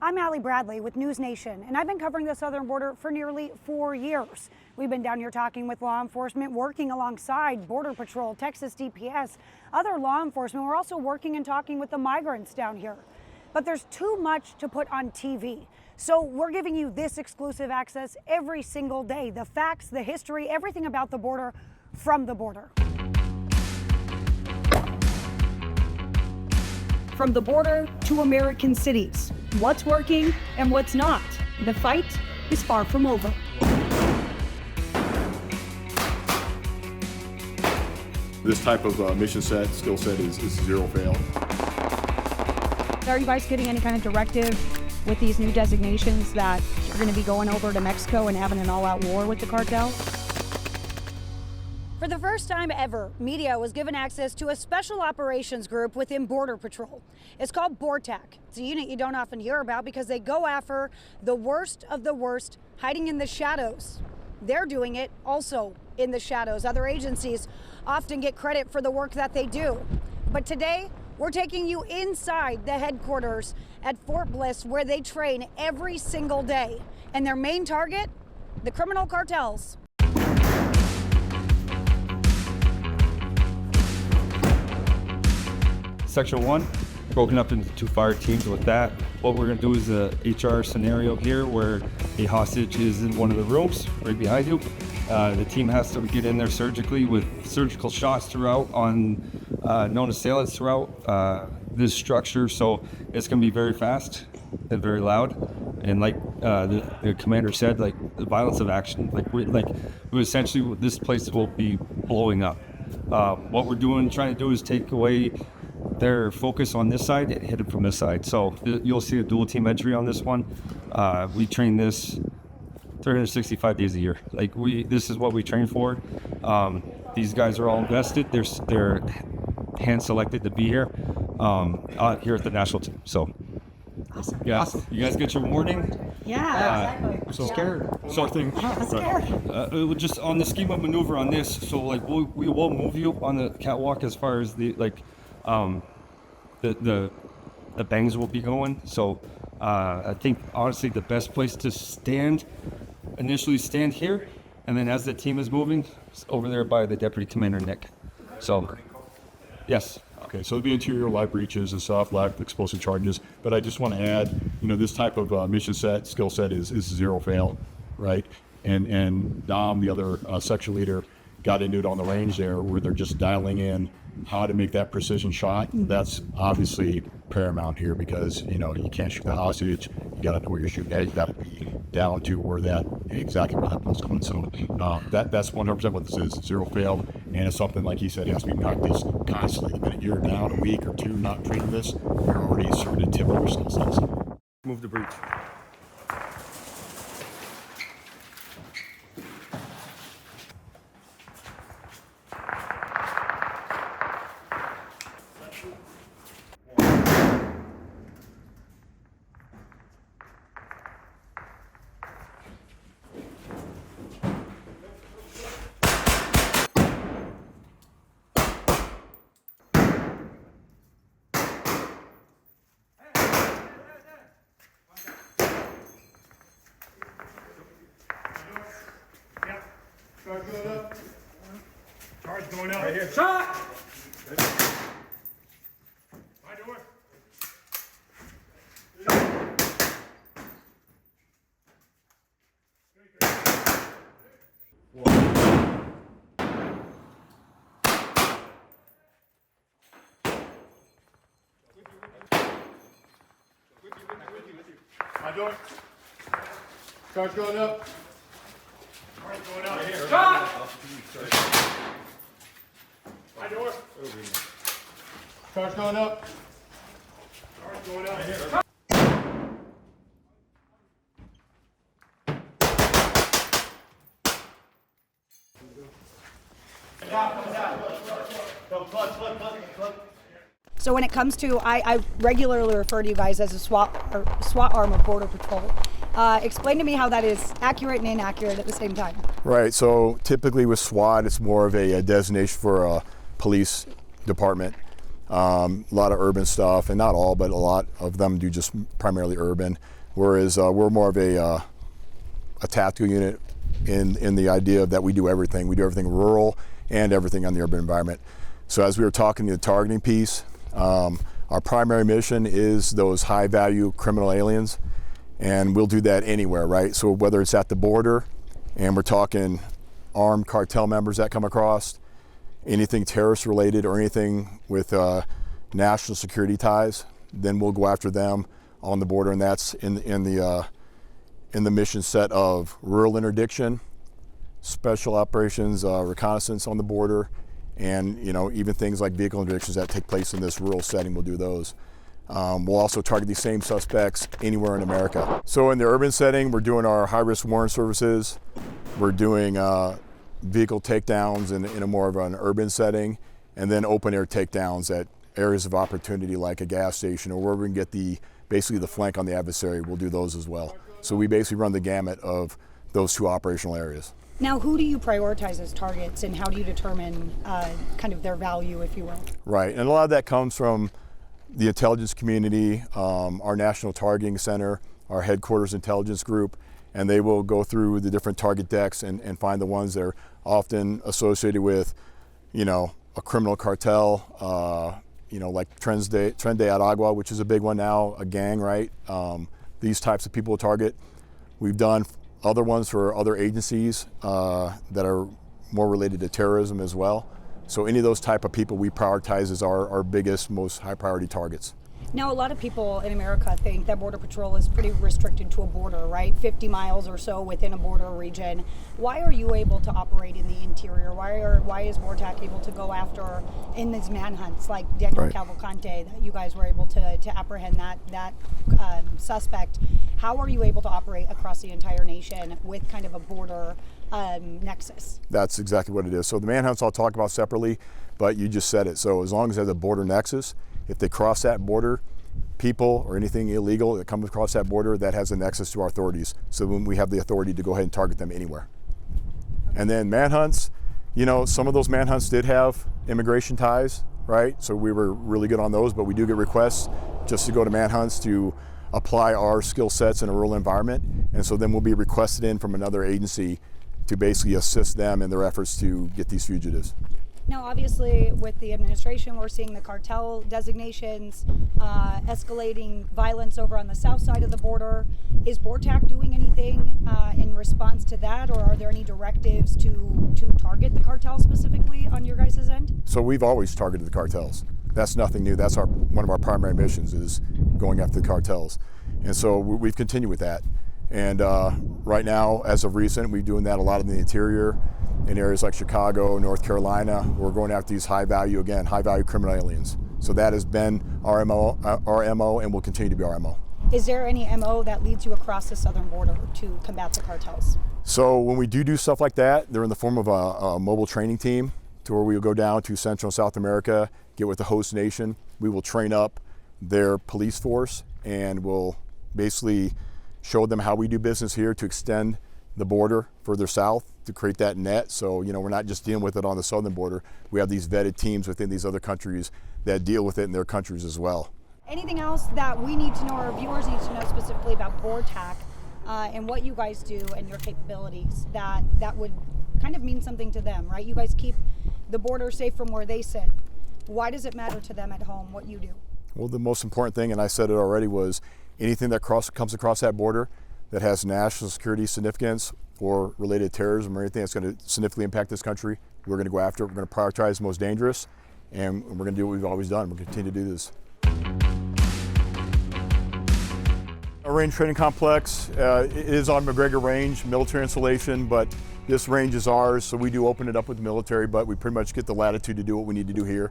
I'm Allie Bradley with NewsNation, and I've been covering the southern border for nearly 4 years. We've been down here talking with law enforcement, working alongside Border Patrol, Texas DPS, other law enforcement. We're also working and talking with the migrants down here. But there's too much to put on TV. So we're giving you this exclusive access every single day. The facts, the history, everything about the border from the border. From the border to American cities. What's working and what's not. The fight is far from over. This type of mission set, skill set is zero fail. Are you guys getting any kind of directive with these new designations that you're going to be going over to Mexico and having an all-out war with the cartel? For the first time ever, media was given access to a special operations group within Border Patrol. It's called BORTAC. It's a unit you don't often hear about because they go after the worst of the worst, hiding in the shadows. They're doing it also in the shadows. Other agencies often get credit for the work that they do. But today, we're taking you inside the headquarters at Fort Bliss, where they train every single day. And their main target, the criminal cartels. Section 1, broken up into 2 fire teams with that. What we're gonna do is a HR scenario here where a hostage is in one of the rooms right behind you. The team has to get in there surgically with surgical shots throughout on known assailants throughout this structure. So it's gonna be very fast and very loud. And like the commander said, like the violence of action, we essentially, this place will be blowing up. What we're trying to do is take away their focus on this side and hit it from this side. So you'll see a dual team entry on this one. We train this 365 days a year. This is what we train for. These guys are all invested. They're hand selected to be here, here at the national team. So, awesome. Yeah, Awesome. You guys get your warning. Yeah, exactly. So scared. So I'm scared. Just on the scheme of maneuver on this. So we will move you on the catwalk as far as the bangs will be going. So I think honestly the best place to initially stand here, and then as the team is moving, over there by the deputy commander Nick. So yes. Okay, so the interior live breaches and stuff, live explosive charges. But I just want to add, this type of mission set, skill set is zero fail, right? And Dom, the other section leader, got into it on the range there where they're just dialing in how to make that precision shot. That's obviously paramount here because, you can't shoot the hostage. You got to know where you're shooting at. You got to be down to exactly where that ball's coming. So that's 100% what this is, zero fail. And it's something, like he said, it has to be practiced constantly. The minute you're down a week or two not training this, you're already starting to tip over skill sets. Move the breach. Charge going up. Charge going up. Right here. Shot! My door. My door. Charge going up. Charge going up. Right here. Shot! My door. Charge going up. Charge going up. Right here. So when it comes to, I regularly refer to you guys as a SWAT arm of Border Patrol. Explain to me how that is accurate and inaccurate at the same time. Right, so typically with SWAT, it's more of a designation for a police department. A lot of urban stuff, and not all, but a lot of them do just primarily urban. Whereas we're more of a tactical unit in the idea that we do everything. We do everything rural and everything on the urban environment. So as we were talking, the targeting piece, our primary mission is those high-value criminal aliens, and we'll do that anywhere, right? So whether it's at the border, and we're talking armed cartel members that come across, anything terrorist related or anything with national security ties, then we'll go after them on the border, and that's in the mission set of rural interdiction, special operations, reconnaissance on the border, and even things like vehicle interdictions that take place in this rural setting, we'll do those. We'll also target these same suspects anywhere in America. So in the urban setting, we're doing our high-risk warrant services. We're doing vehicle takedowns in a more of an urban setting, and then open-air takedowns at areas of opportunity like a gas station or where we can get basically the flank on the adversary. We'll do those as well. So we basically run the gamut of those two operational areas. Now, who do you prioritize as targets, and how do you determine kind of their value, if you will? Right, and a lot of that comes from the intelligence community, our National Targeting Center, our headquarters intelligence group, and they will go through the different target decks and find the ones that are often associated with, a criminal cartel, like Tren de Aragua, which is a big one now, a gang, right? These types of people to target. We've done other ones for other agencies that are more related to terrorism as well. So any of those type of people we prioritize as our biggest, most high priority targets. Now, a lot of people in America think that Border Patrol is pretty restricted to a border, right? 50 miles or so within a border region. Why are you able to operate in the interior? Why is BORTAC able to go after in these manhunts like Daniel Cavalcante, that you guys were able to apprehend that suspect? How are you able to operate across the entire nation with kind of a border nexus? That's exactly what it is. So the manhunts I'll talk about separately, but you just said it. So as long as there's a border nexus, if they cross that border, people or anything illegal that comes across that border, that has a nexus to our authorities. So when we have the authority to go ahead and target them anywhere. And then manhunts, some of those manhunts did have immigration ties, right? So we were really good on those, but we do get requests just to go to manhunts to apply our skill sets in a rural environment. And so then we'll be requested in from another agency to basically assist them in their efforts to get these fugitives. Now, obviously, with the administration, we're seeing the cartel designations, escalating violence over on the south side of the border. Is BORTAC doing anything in response to that, or are there any directives to target the cartel specifically on your guys' end? So we've always targeted the cartels. That's nothing new. That's one of our primary missions, is going after the cartels. And so we've continued with that. And right now, as of recent, we're doing that a lot in the interior, in areas like Chicago, North Carolina. We're going after these high-value criminal aliens. So that has been our MO, and will continue to be our MO. Is there any MO that leads you across the southern border to combat the cartels? So when we do stuff like that, they're in the form of a mobile training team, to where we will go down to Central and South America, get with the host nation. We will train up their police force, and we'll basically show them how we do business here to extend the border further south, to create that net. So, we're not just dealing with it on the southern border. We have these vetted teams within these other countries that deal with it in their countries as well. Anything else that we need to know, or viewers need to know specifically about BORTAC and what you guys do and your capabilities that would kind of mean something to them, right? You guys keep the border safe from where they sit. Why does it matter to them at home what you do? Well, the most important thing, and I said it already, was anything that comes across that border that has national security significance or related to terrorism or anything that's going to significantly impact this country, we're going to go after it. We're going to prioritize the most dangerous, and we're going to do what we've always done. We're going to continue to do this. Our range training complex is on McGregor Range, military installation, but this range is ours, so we do open it up with the military, but we pretty much get the latitude to do what we need to do here.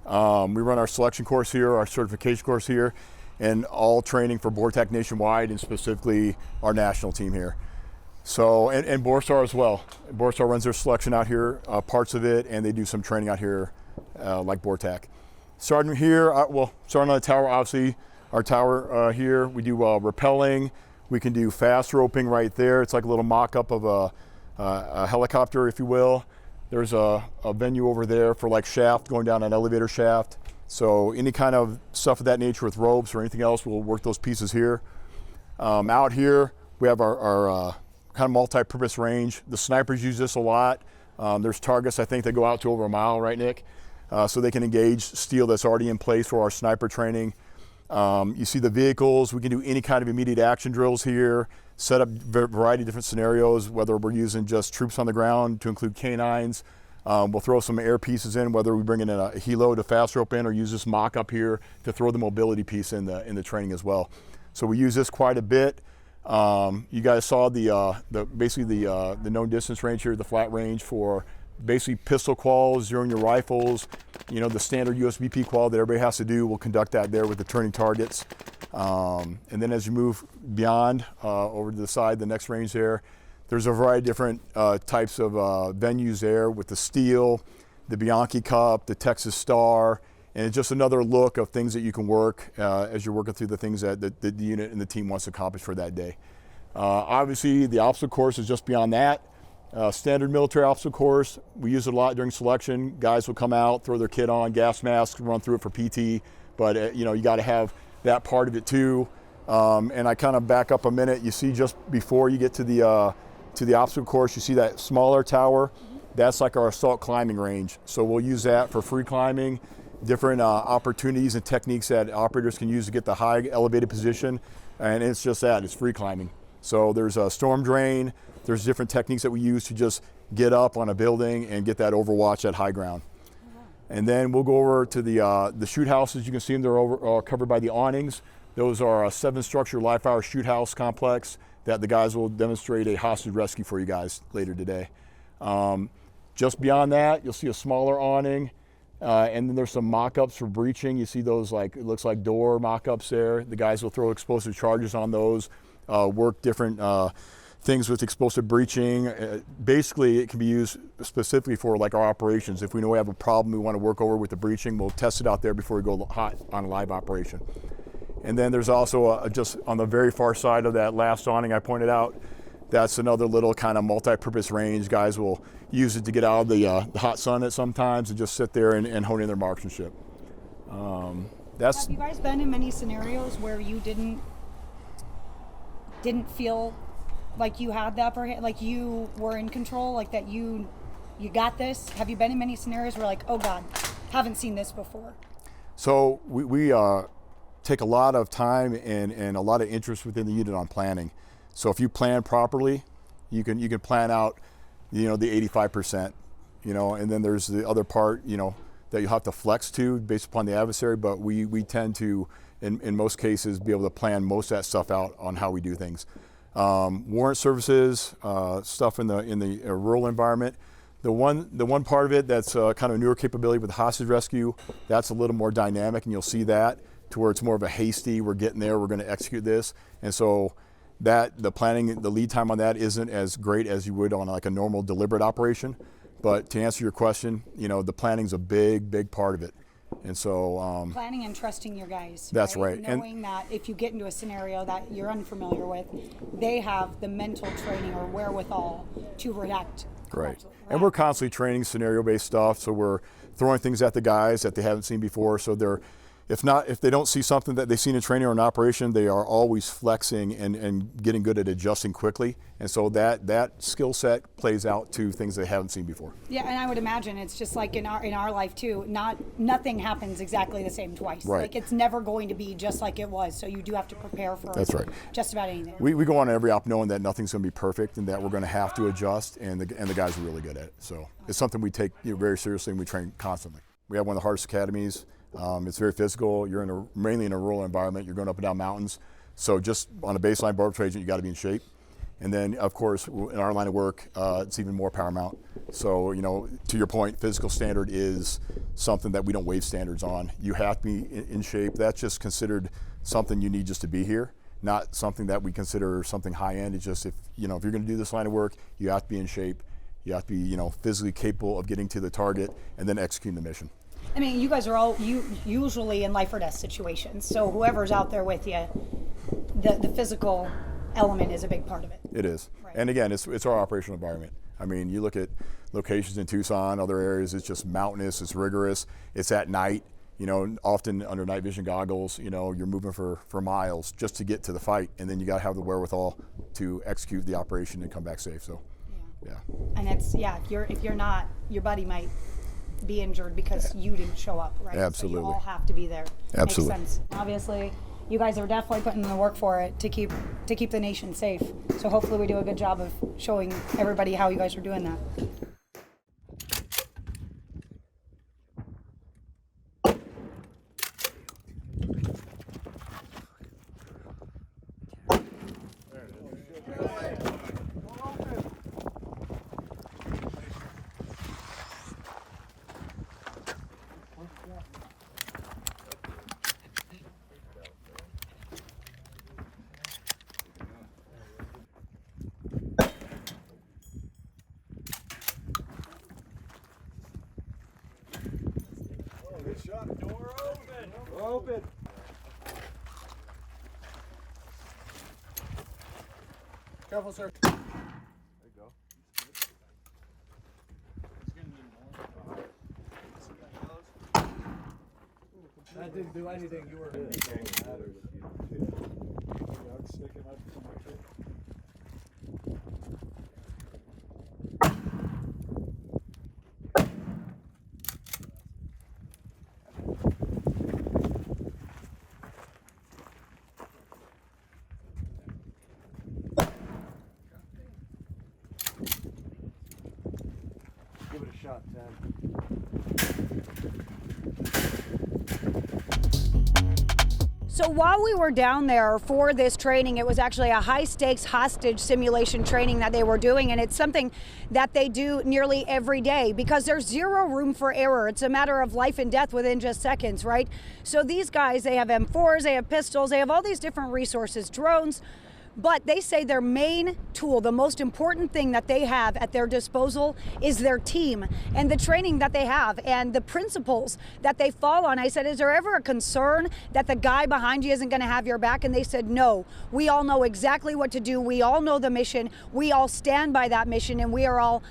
We run our selection course here, our certification course here, and all training for BORTAC nationwide, and specifically our national team here. So, and Borstar as well. Borstar runs their selection out here, parts of it, and they do some training out here like BORTAC. Starting here, starting on the tower, obviously, our tower here, we do rappelling. We can do fast roping right there. It's like a little mock-up of a helicopter, if you will. There's a venue over there for like shaft, going down an elevator shaft. So any kind of stuff of that nature with ropes or anything else, we'll work those pieces here. Out here, we have our kind of multi-purpose range. The snipers use this a lot. There's targets, I think, that go out to over a mile, right, Nick? So they can engage steel that's already in place for our sniper training. You see the vehicles. We can do any kind of immediate action drills here, set up a variety of different scenarios, whether we're using just troops on the ground to include canines. We'll throw some air pieces in, whether we bring in a helo to fast rope in or use this mock up here to throw the mobility piece in the training as well. So we use this quite a bit. You guys saw basically the known distance range here, the flat range for basically pistol quals, zeroing your rifles, the standard USBP qual that everybody has to do. We'll conduct that there with the turning targets. And then as you move beyond over to the side, the next range there's a variety of different types of venues there with the steel, the Bianchi Cup, the Texas Star, and it's just another look of things that you can work as you're working through the things that the unit and the team wants to accomplish for that day. Obviously, the obstacle course is just beyond that. Standard military obstacle course, we use it a lot during selection. Guys will come out, throw their kit on, gas mask, run through it for PT, but you got to have that part of it too. And I kind of back up a minute. You see just before you get to the obstacle course, you see that smaller tower. That's like our assault climbing range. So we'll use that for free climbing, different opportunities and techniques that operators can use to get the high elevated position. And it's just that, it's free climbing. So there's a storm drain, there's different techniques that we use to just get up on a building and get that overwatch at high ground. And then we'll go over to the shoot houses. You can see them, they're covered by the awnings. Those are a 7-structure live fire shoot house complex that the guys will demonstrate a hostage rescue for you guys later today. Just beyond that, you'll see a smaller awning, and then there's some mock-ups for breaching. You see those, it looks like door mock-ups there. The guys will throw explosive charges on those, work different things with explosive breaching. Basically, it can be used specifically for our operations. If we know we have a problem we want to work over with the breaching, we'll test it out there before we go hot on a live operation. And then there's also just on the very far side of that last awning I pointed out, that's another little kind of multi-purpose range. Guys will use it to get out of the hot sun at sometimes and just sit there and hone in their marksmanship. Have you guys been in many scenarios where you didn't feel like you had the upper hand, like you were in control, like that you got this? Have you been in many scenarios where oh God, haven't seen this before? So we take a lot of time and a lot of interest within the unit on planning. So if you plan properly, you can plan out, the 85%, and then there's the other part, that you have to flex to based upon the adversary. But we tend to, in most cases, be able to plan most of that stuff out on how we do things. Warrant services, stuff in the rural environment. The one part of it that's kind of newer capability with hostage rescue, that's a little more dynamic, and you'll see that to where it's more of a hasty, we're getting there, we're going to execute this. And so the planning, the lead time on that isn't as great as you would on a normal deliberate operation. But to answer your question, the planning's a big part of it. And so planning and trusting your guys. That's right. Knowing that if you get into a scenario that you're unfamiliar with, they have the mental training or wherewithal to react. Right. And we're constantly training scenario-based stuff, so we're throwing things at the guys that they haven't seen before. So if they don't see something that they've seen in training or an operation, they are always flexing and getting good at adjusting quickly. And so that skill set plays out to things they haven't seen before. Yeah, and I would imagine it's just like in our life too. Nothing happens exactly the same twice. Right. It's never going to be just like it was. So you do have to prepare for. That's right. Just about anything. We go on every op knowing that nothing's going to be perfect and that we're going to have to adjust, and the guys are really good at it. So it's something we take very seriously, and we train constantly. We have one of the hardest academies. It's very physical. You're mainly in a rural environment. You're going up and down mountains. So just on a baseline border patrol agent, you got to be in shape. And then, of course, in our line of work, it's even more paramount. So, to your point, physical standard is something that we don't waive standards on. You have to be in shape. That's just considered something you need just to be here, not something that we consider something high end. It's just if you're going to do this line of work, you have to be in shape. You have to be, physically capable of getting to the target and then executing the mission. I mean, you guys are all usually in life or death situations. So whoever's out there with you, the physical element is a big part of it. It is. Right. And again, it's our operational environment. I mean, you look at locations in Tucson, other areas, it's just mountainous, it's rigorous, it's at night. You know, often under night vision goggles, you know, you're moving for miles just to get to the fight, and then you got to have the wherewithal to execute the operation and come back safe. So, yeah. And it's, if you're not, your buddy might be injured because you didn't show up, right? Absolutely. So you all have to be there. Absolutely. Makes sense. Obviously, you guys are definitely putting in the work for it to keep the nation safe. So hopefully we do a good job of showing everybody how you guys are doing that. Open. Careful, sir. There you go. That didn't do anything. You were give it a shot, Ted. So while we were down there for this training, it was actually a high-stakes hostage simulation training that they were doing, and it's something that they do nearly every day because there's zero room for error. It's a matter of life and death within just seconds, right? So these guys, they have M4s, they have pistols, they have all these different resources, drones, but they say their main tool, the most important thing that they have at their disposal is their team and the training that they have and the principles that they fall on. I said, is there ever a concern that the guy behind you isn't going to have your back? And they said, no, we all know exactly what to do. We all know the mission. We all stand by that mission, and we are all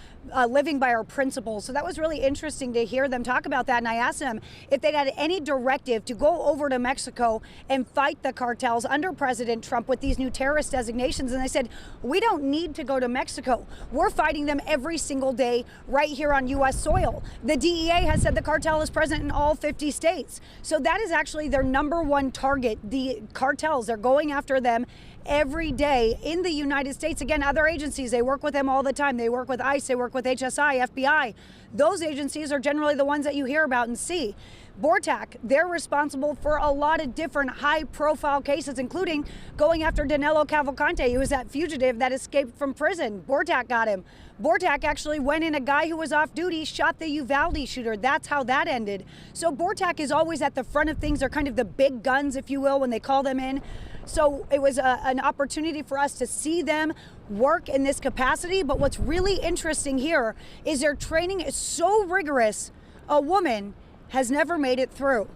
living by our principles. So that was really interesting to hear them talk about that. And I asked them if they'd had any directive to go over to Mexico and fight the cartels under President Trump with these new terrorist designations. And they said, we don't need to go to Mexico. We're fighting them every single day right here on U.S. soil. The DEA has said the cartel is present in all 50 states. So that is actually their number one target, the cartels. They're going after them every day in the United States. Again, other agencies, they work with them all the time. They work with ICE, they work with HSI, FBI. Those agencies are generally the ones that you hear about and see. BORTAC, they're responsible for a lot of different high-profile cases, including going after Danilo Cavalcante, who was that fugitive that escaped from prison. BORTAC got him. BORTAC actually went in a guy who was off duty, shot the Uvalde shooter. That's how that ended. So BORTAC is always at the front of things. They're kind of the big guns, if you will, when they call them in. So it was an opportunity for us to see them work in this capacity. But what's really interesting here is their training is so rigorous, a woman has never made it through.